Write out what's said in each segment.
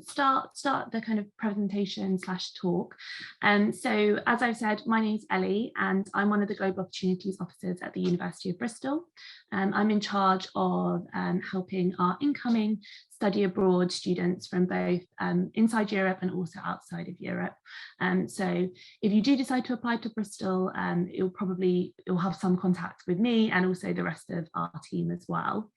start the kind of presentation slash talk. So as I've said, my name's Ellie and I'm one of the Global Opportunities Officers at the University of Bristol. I'm in charge of helping our incoming study abroad students from both inside Europe and also outside of Europe. So if you do decide to apply to Bristol, you'll have some contact with me and also the rest of our team as well.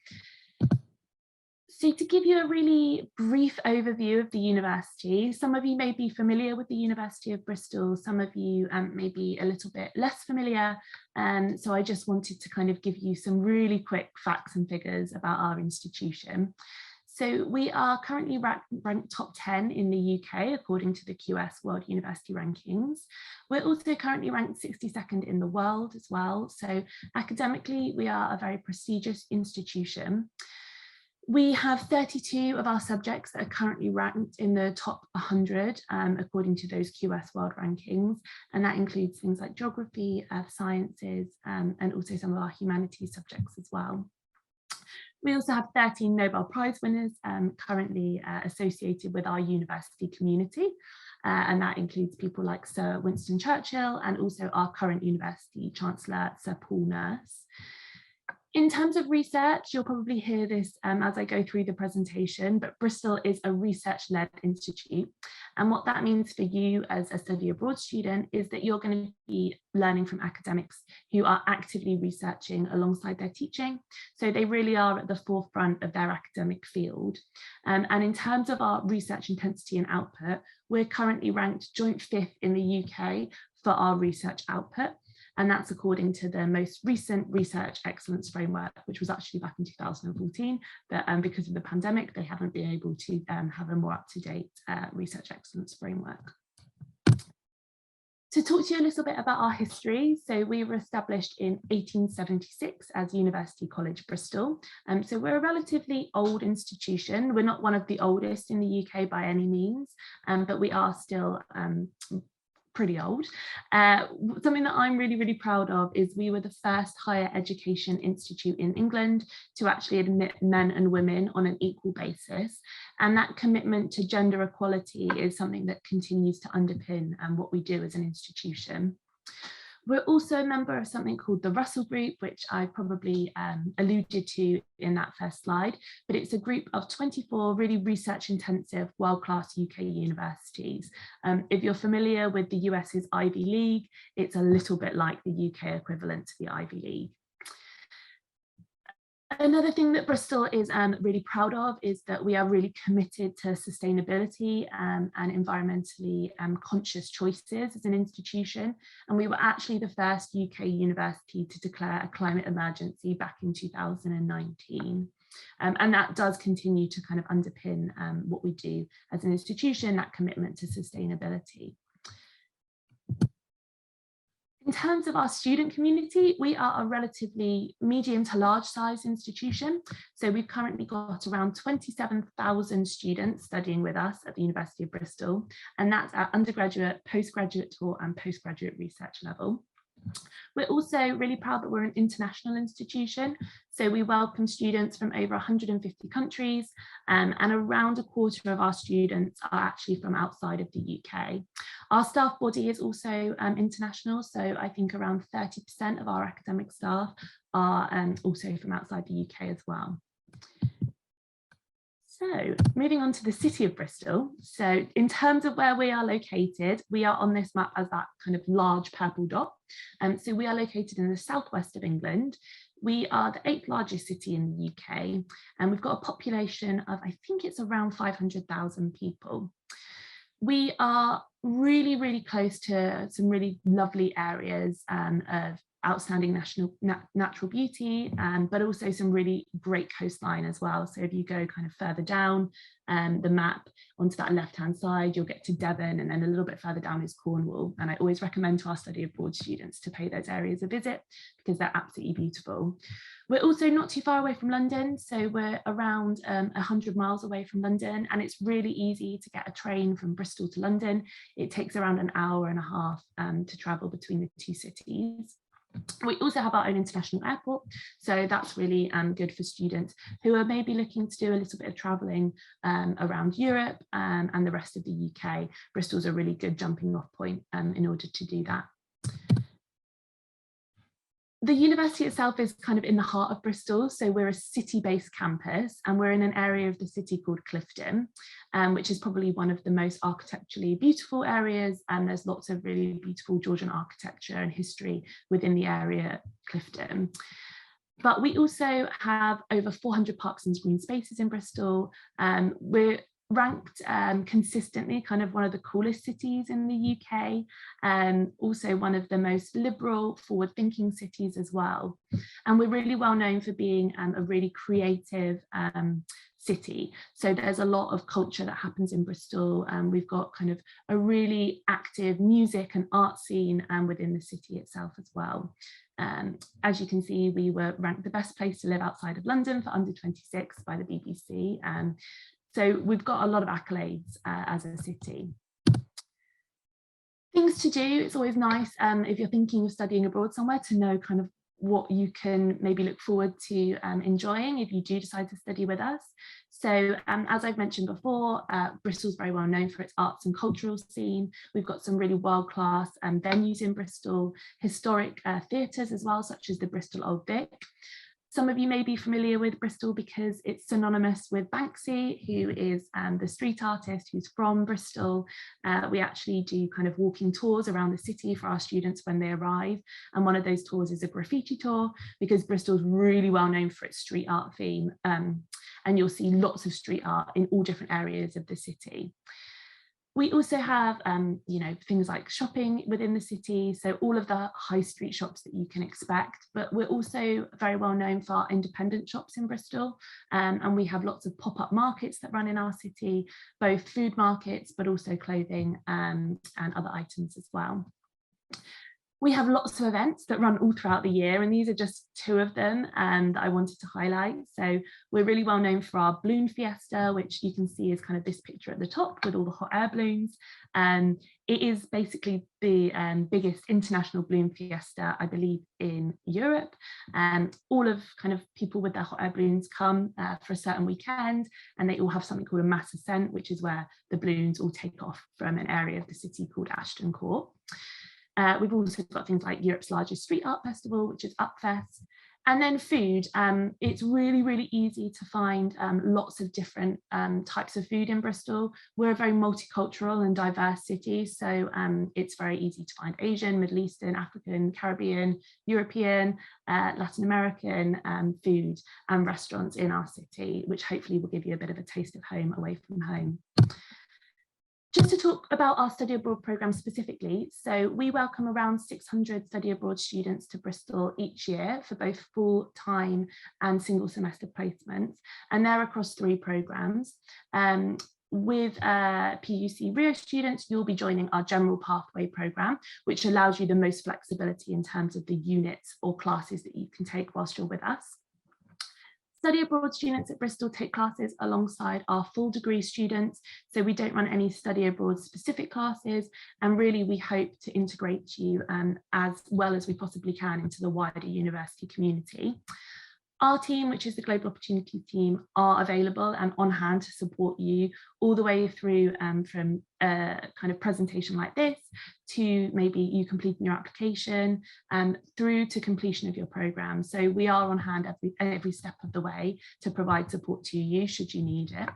So to give you a really brief overview of the university, some of you may be familiar with the University of Bristol, some of you may be a little bit less familiar. So I just wanted to kind of give you some really quick facts and figures about our institution. So we are currently ranked top 10 in the UK, according to the QS World University Rankings. We're also currently ranked 62nd in the world as well. So academically, we are a very prestigious institution. We have 32 of our subjects that are currently ranked in the top 100, according to those QS World Rankings. And that includes things like geography, earth sciences, and also some of our humanities subjects as well. We also have 13 Nobel Prize winners currently associated with our university community. And that includes people like Sir Winston Churchill and also our current university chancellor, Sir Paul Nurse. In terms of research, you'll probably hear this as I go through the presentation, but Bristol is a research-led institute. And what that means for you as a study abroad student is that you're going to be learning from academics who are actively researching alongside their teaching. So they really are at the forefront of their academic field. And in terms of our research intensity and output, we're currently ranked joint 5th in the UK for our research output. And that's according to the most recent Research Excellence Framework, which was actually back in 2014, but because of the pandemic, they haven't been able to have a more up-to-date Research Excellence Framework. To talk to you a little bit about our history, so we were established in 1876 as University College Bristol. So we're a relatively old institution. We're not one of the oldest in the UK by any means, but we are still pretty old. Something that I'm really, really proud of is we were the first higher education institute in England to actually admit men and women on an equal basis. And that commitment to gender equality is something that continues to underpin what we do as an institution. We're also a member of something called the Russell Group, which I probably alluded to in that first slide, but it's a group of 24 really research intensive world-class UK universities. If you're familiar with the US's Ivy League, it's a little bit like the UK equivalent to the Ivy League. Another thing that Bristol is really proud of is that we are really committed to sustainability and environmentally conscious choices as an institution. And we were actually the first UK university to declare a climate emergency back in 2019. And that does continue to kind of underpin what we do as an institution, that commitment to sustainability. In terms of our student community, we are a relatively medium to large size institution. So we've currently got around 27,000 students studying with us at the University of Bristol, and that's at undergraduate, postgraduate and postgraduate research level. We're also really proud that we're an international institution. So we welcome students from over 150 countries, and around a quarter of our students are actually from outside of the UK. Our staff body is also international, so I think around 30% of our academic staff are also from outside the UK as well. So moving on to the city of Bristol. So in terms of where we are located, we are on this map as that kind of large purple dot. So we are located in the southwest of England. We are the 8th largest city in the UK, and we've got a population of, I think it's around 500,000 people. We are really, really close to some really lovely areas of outstanding natural beauty, but also some really great coastline as well. So if you go kind of further down the map onto that left-hand side, you'll get to Devon, and then a little bit further down is Cornwall. And I always recommend to our study abroad students to pay those areas a visit because they're absolutely beautiful. We're also not too far away from London, so we're around 100 miles away from London, and it's really easy to get a train from Bristol to London. It takes around an hour and a half to travel between the two cities. We also have our own international airport, so that's really good for students who are maybe looking to do a little bit of travelling around Europe and the rest of the UK. Bristol's a really good jumping off point in order to do that. The university itself is kind of in the heart of Bristol, so we're a city-based campus and we're in an area of the city called Clifton, which is probably one of the most architecturally beautiful areas, and there's lots of really beautiful Georgian architecture and history within the area Clifton. But we also have over 400 parks and green spaces in Bristol. We're ranked consistently kind of one of the coolest cities in the UK, and also one of the most liberal, forward-thinking cities as well. And we're really well known for being a really creative city. So there's a lot of culture that happens in Bristol, and we've got kind of a really active music and art scene within the city itself as well. As you can see, we were ranked the best place to live outside of London for under 26 by the BBC. So we've got a lot of accolades as a city. Things to do, it's always nice if you're thinking of studying abroad somewhere to know kind of what you can maybe look forward to enjoying if you do decide to study with us. So as I've mentioned before, Bristol's very well known for its arts and cultural scene. We've got some really world-class venues in Bristol, historic theatres as well, such as the Bristol Old Vic. Some of you may be familiar with Bristol because it's synonymous with Banksy, who is the street artist who's from Bristol. We actually do kind of walking tours around the city for our students when they arrive. And one of those tours is a graffiti tour, because Bristol's really well known for its street art theme. And you'll see lots of street art in all different areas of the city. We also have, things like shopping within the city, so all of the high street shops that you can expect, but we're also very well known for our independent shops in Bristol, and we have lots of pop-up markets that run in our city, both food markets, but also clothing and other items as well. We have lots of events that run all throughout the year, and these are just two of them that I wanted to highlight. So we're really well known for our balloon Fiesta, which you can see is kind of this picture at the top with all the hot air balloons. It is basically the biggest international balloon Fiesta, I believe, in Europe. All of kind of people with their hot air balloons come for a certain weekend, and they all have something called a mass ascent, which is where the balloons all take off from an area of the city called Ashton Court. We've also got things like Europe's largest street art festival, which is Upfest. And then food, it's really, really easy to find lots of different types of food in Bristol. We're a very multicultural and diverse city, so it's very easy to find Asian, Middle Eastern, African, Caribbean, European, Latin American food and restaurants in our city, which hopefully will give you a bit of a taste of home away from home. Just to talk about our study abroad programme specifically, so we welcome around 600 study abroad students to Bristol each year for both full-time and single semester placements, and they're across 3 programmes. With PUC Rio students, you'll be joining our General Pathway programme, which allows you the most flexibility in terms of the units or classes that you can take whilst you're with us. Study abroad students at Bristol take classes alongside our full degree students, so we don't run any study abroad specific classes, and really we hope to integrate you as well as we possibly can into the wider university community. Our team, which is the Global Opportunities team, are available and on hand to support you all the way through from a kind of presentation like this to maybe you completing your application through to completion of your programme. So we are on hand every step of the way to provide support to you should you need it.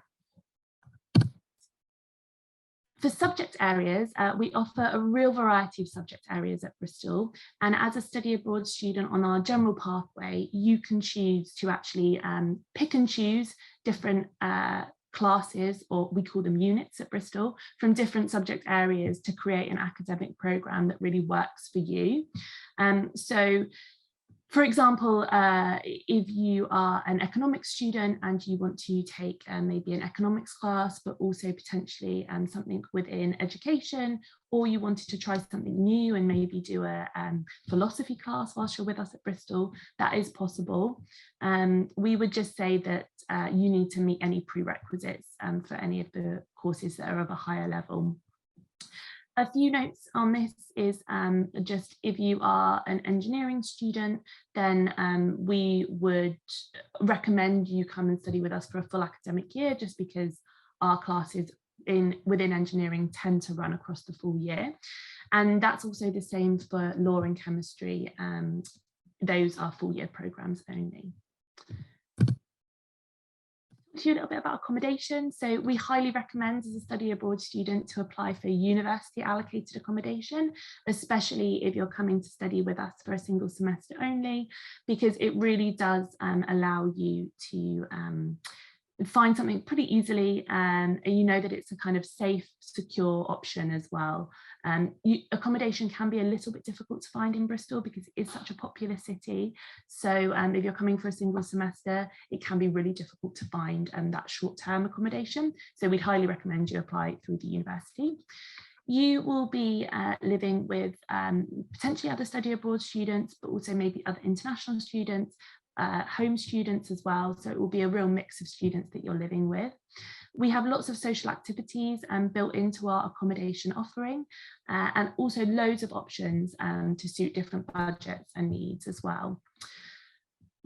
For subject areas, we offer a real variety of subject areas at Bristol, and as a study abroad student on our general pathway, you can choose to actually pick and choose different classes, or we call them units at Bristol, from different subject areas to create an academic programme that really works for you. So for example, if you are an economics student and you want to take maybe an economics class, but also potentially something within education, or you wanted to try something new and maybe do a philosophy class whilst you're with us at Bristol, that is possible. We would just say that you need to meet any prerequisites for any of the courses that are of a higher level. A few notes on this is just if you are an engineering student, then we would recommend you come and study with us for a full academic year, just because our classes within engineering tend to run across the full year. And that's also the same for law and chemistry. Those are full year programs only. To you a little bit about accommodation. So we highly recommend as a study abroad student to apply for university allocated accommodation, especially if you're coming to study with us for a single semester only, because it really does allow you to find something pretty easily, and you know that it's a kind of safe, secure option as well. Accommodation can be a little bit difficult to find in Bristol because it is such a popular city. So if you're coming for a single semester, it can be really difficult to find that short-term accommodation. So we'd highly recommend you apply through the university. You will be living with potentially other study abroad students, but also maybe other international students, home students as well. So it will be a real mix of students that you're living with. We have lots of social activities built into our accommodation offering, and also loads of options to suit different budgets and needs as well.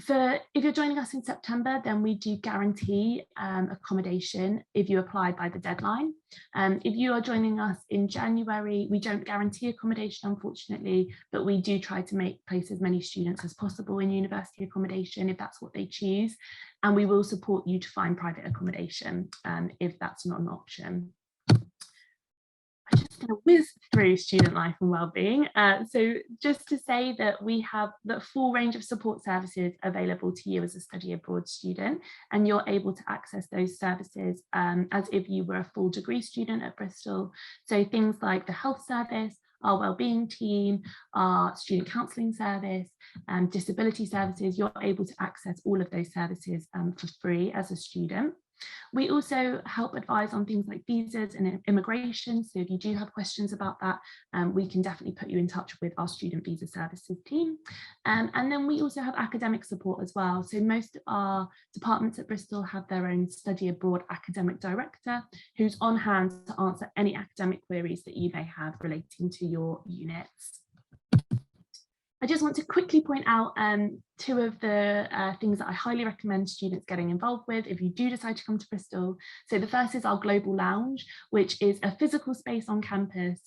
If you're joining us in September, then we do guarantee accommodation if you apply by the deadline. If you are joining us in January, we don't guarantee accommodation, unfortunately, but we do try to place as many students as possible in university accommodation if that's what they choose. And we will support you to find private accommodation if that's not an option. I'm just going to whiz through student life and wellbeing. So just to say that we have the full range of support services available to you as a study abroad student, and you're able to access those services as if you were a full degree student at Bristol. So things like the health service, our wellbeing team, our student counselling service, disability services, you're able to access all of those services for free as a student. We also help advise on things like visas and immigration. So if you do have questions about that, we can definitely put you in touch with our student visa services team. And then we also have academic support as well. So most of our departments at Bristol have their own study abroad academic director who's on hand to answer any academic queries that you may have relating to your units. I just want to quickly point out two of the things that I highly recommend students getting involved with if you do decide to come to Bristol. So the first is our Global Lounge, which is a physical space on campus,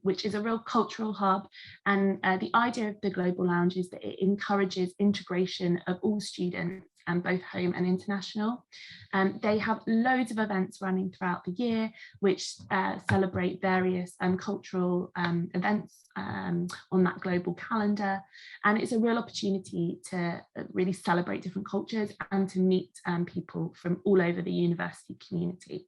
which is a real cultural hub. And the idea of the Global Lounge is that it encourages integration of all students, both home and international. They have loads of events running throughout the year, which celebrate various cultural events on that global calendar. And it's a real opportunity to really celebrate different cultures and to meet people from all over the university community.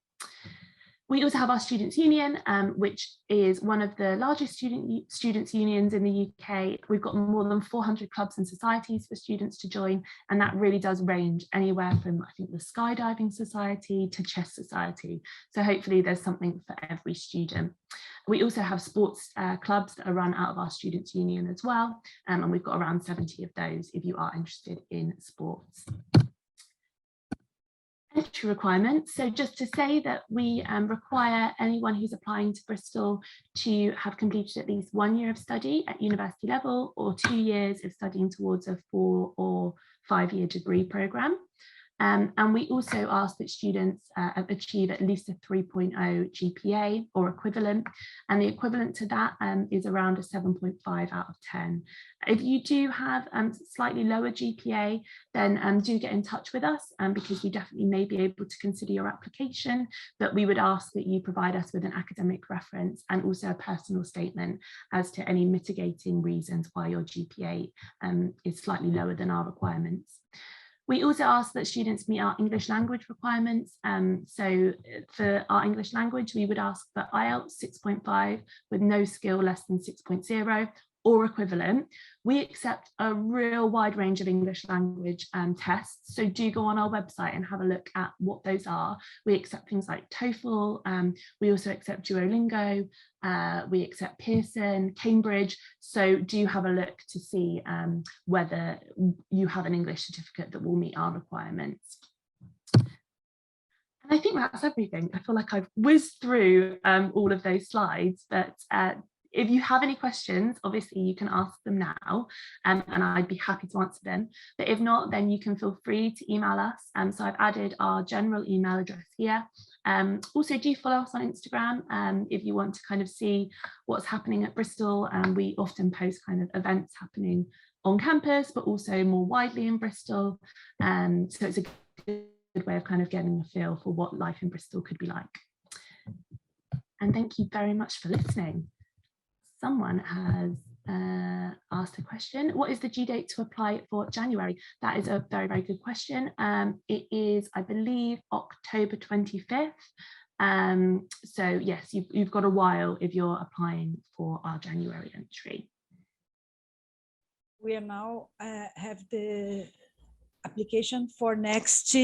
We also have our Students' Union, which is one of the largest students' unions in the UK. We've got more than 400 clubs and societies for students to join, and that really does range anywhere from, I think, the Skydiving Society to Chess Society. So hopefully there's something for every student. We also have sports clubs that are run out of our Students' Union as well, and we've got around 70 of those if you are interested in sports. Entry requirements. So just to say that we require anyone who's applying to Bristol to have completed at least 1 year of study at university level or 2 years of studying towards a 4 or 5 year degree programme. And we also ask that students achieve at least a 3.0 GPA or equivalent, and the equivalent to that is around a 7.5 out of 10. If you do have slightly lower GPA, then do get in touch with us because we definitely may be able to consider your application, but we would ask that you provide us with an academic reference and also a personal statement as to any mitigating reasons why your GPA is slightly lower than our requirements. We also ask that students meet our English language requirements. So for our English language, we would ask for IELTS 6.5 with no skill less than 6.0 or equivalent. We accept a real wide range of English language tests. So do go on our website and have a look at what those are. We accept things like TOEFL. We also accept Duolingo. We accept Pearson, Cambridge. So do have a look to see whether you have an English certificate that will meet our requirements. And I think that's everything. I feel like I've whizzed through all of those slides, but if you have any questions, obviously you can ask them now, and I'd be happy to answer them. But if not, then you can feel free to email us. So I've added our general email address here. Also, do follow us on Instagram if you want to kind of see what's happening at Bristol. We often post kind of events happening on campus, but also more widely in Bristol. So it's a good way of kind of getting a feel for what life in Bristol could be like. And thank you very much for listening. Someone has asked a question. What is the due date to apply for January? That is a very, very good question. It is, I believe, October 25th. So yes, you've got a while if you're applying for our January entry. We are now have the application for next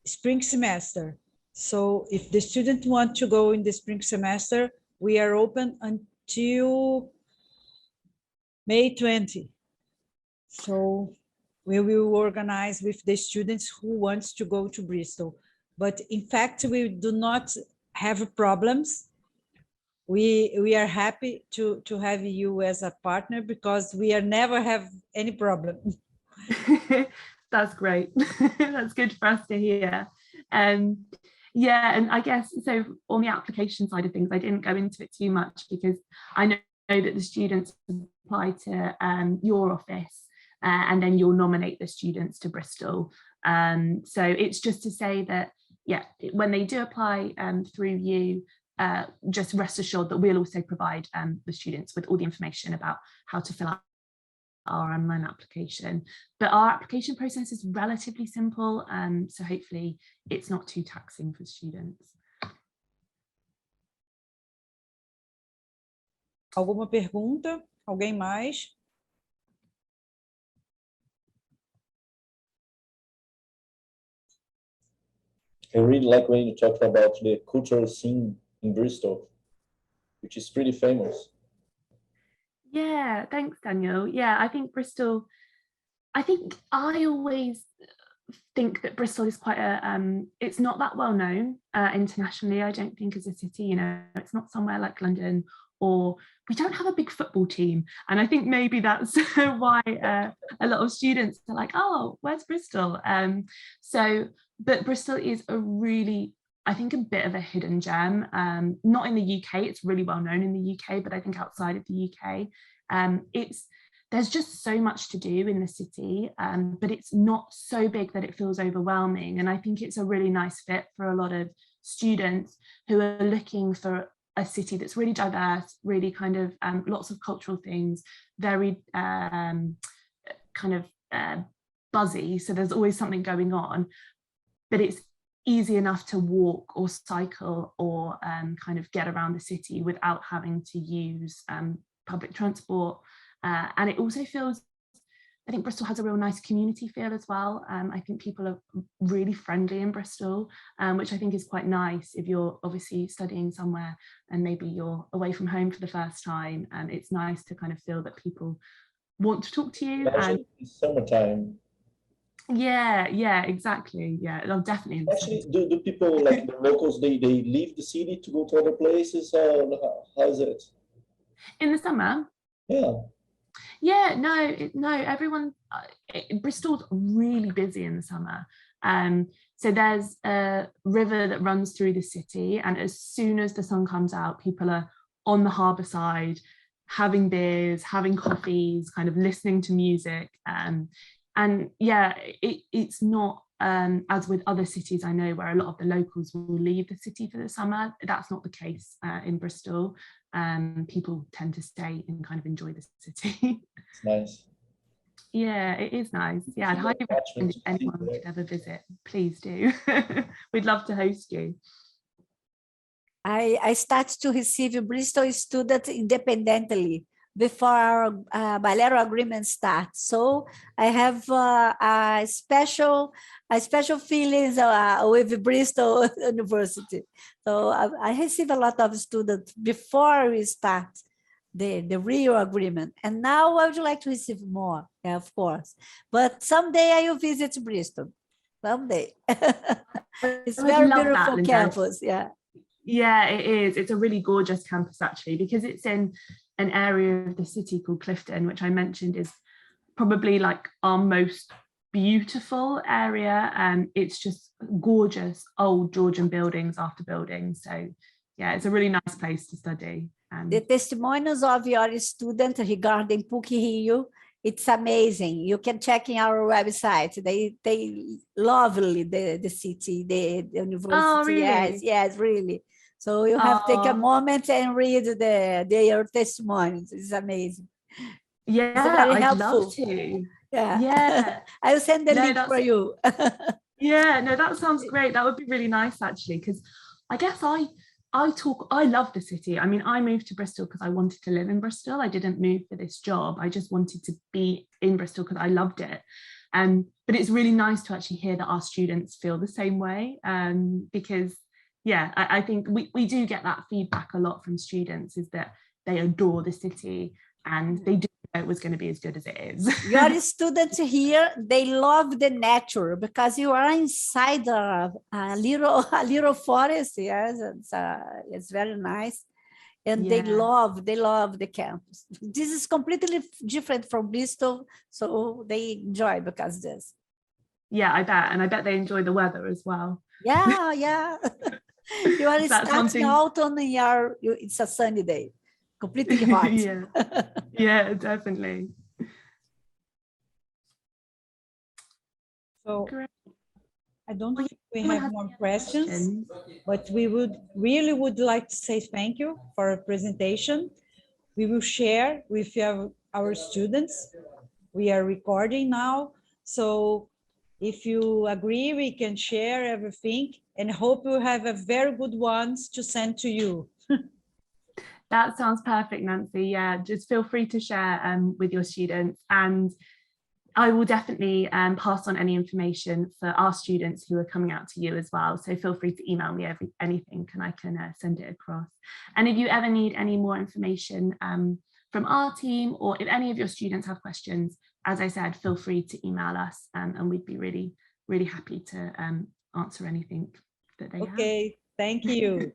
spring semester. So if the student want to go in the spring semester, we are open until May 20. So we will organize with the students who wants to go to Bristol. But in fact, we do not have problems. We are happy to have you as a partner because we are never have any problem. That's great. That's good for us to hear. Yeah, and I guess so on the application side of things, I didn't go into it too much because I know that the students apply to your office and then you'll nominate the students to Bristol. So it's just to say that, yeah, when they do apply through you, just rest assured that we'll also provide the students with all the information about how to fill out our online application. But our application process is relatively simple, so hopefully it's not too taxing for students. Alguma pergunta? Alguém mais? I really like when you talked about the cultural scene in Bristol, which is pretty famous. Yeah, thanks, Daniel. Yeah, I think Bristol, I always think that Bristol is quite a, it's not that well known internationally, I don't think, as a city. You know, it's not somewhere like London, or we don't have a big football team. And I think maybe that's why a lot of students are like, oh, where's Bristol? But Bristol is a really, I think, a bit of a hidden gem. Not in the UK, it's really well known in the UK, but I think outside of the UK, there's just so much to do in the city, but it's not so big that it feels overwhelming. And I think it's a really nice fit for a lot of students who are looking for a city that's really diverse, really kind of lots of cultural things, very kind of buzzy. So there's always something going on, but it's easy enough to walk or cycle or kind of get around the city without having to use public transport. And it also feels, I think Bristol has a real nice community feel as well. I think people are really friendly in Bristol, which I think is quite nice if you're obviously studying somewhere and maybe you're away from home for the first time. And it's nice to kind of feel that people want to talk to you. Actually, it's summertime. Yeah, exactly. Yeah, I'm definitely. Actually, do people, like the locals, they leave the city to go to other places? How is it? In the summer? Yeah, no, everyone, Bristol's really busy in the summer. So there's a river that runs through the city, and as soon as the sun comes out, people are on the harbour side, having beers, having coffees, kind of listening to music. And yeah, it's not as with other cities I know where a lot of the locals will leave the city for the summer. That's not the case in Bristol. People tend to stay and kind of enjoy the city. it's nice. Yeah, it is nice. Yeah, I'd highly recommend if anyone could ever visit, please do. We'd love to host you. I start to receive Bristol students independently before our bilateral agreement starts. So I have a special feelings with Bristol University. So I receive a lot of students before we start the real agreement. And now I would like to receive more, yeah, of course. But someday I will visit Bristol, someday. It's I would very love that, beautiful Linda. campus. Yeah. Yeah, it is. It's a really gorgeous campus actually, because it's in an area of the city called Clifton, which I mentioned is probably like our most beautiful area. It's just gorgeous old Georgian buildings after buildings. So yeah, it's a really nice place to study. The testimonials of your students regarding PUC-Rio, it's amazing. You can check in our website. They lovely the city, the university. Oh, really? Yes, really. So you have to take a moment and read their testimonies. It's amazing. Yeah, It's very I'd helpful. love to. Yeah. Yeah. I will send the No, link for you. Yeah, no, that sounds great. That would be really nice actually, because I guess I love the city. I mean, I moved to Bristol because I wanted to live in Bristol. I didn't move for this job. I just wanted to be in Bristol because I loved it. But it's really nice to actually hear that our students feel the same way, because yeah, I think we do get that feedback a lot from students, is that they adore the city and they do know it was going to be as good as it is. Your students here, they love the nature because you are inside a little forest. Yes, it's very nice. And Yeah. they love the campus. This is completely different from Bristol, so they enjoy because of this. Yeah, I bet. And I bet they enjoy the weather as well. Yeah. You are That's one starting thing. autumn and it's a sunny day, completely hot. Yeah. Yeah, definitely. So Great. I don't think we Anyone have has more any other questions, but we would like to say thank you for our presentation. We will share with our students. We are recording now, so if you agree, we can share everything and hope we'll have a very good ones to send to you. That sounds perfect, Nancy. Yeah, just feel free to share with your students, and I will definitely pass on any information for our students who are coming out to you as well. So feel free to email me anything and I can send it across. And if you ever need any more information from our team, or if any of your students have questions, as I said, feel free to email us and we'd be really, really happy to answer anything that they have. Okay, thank you.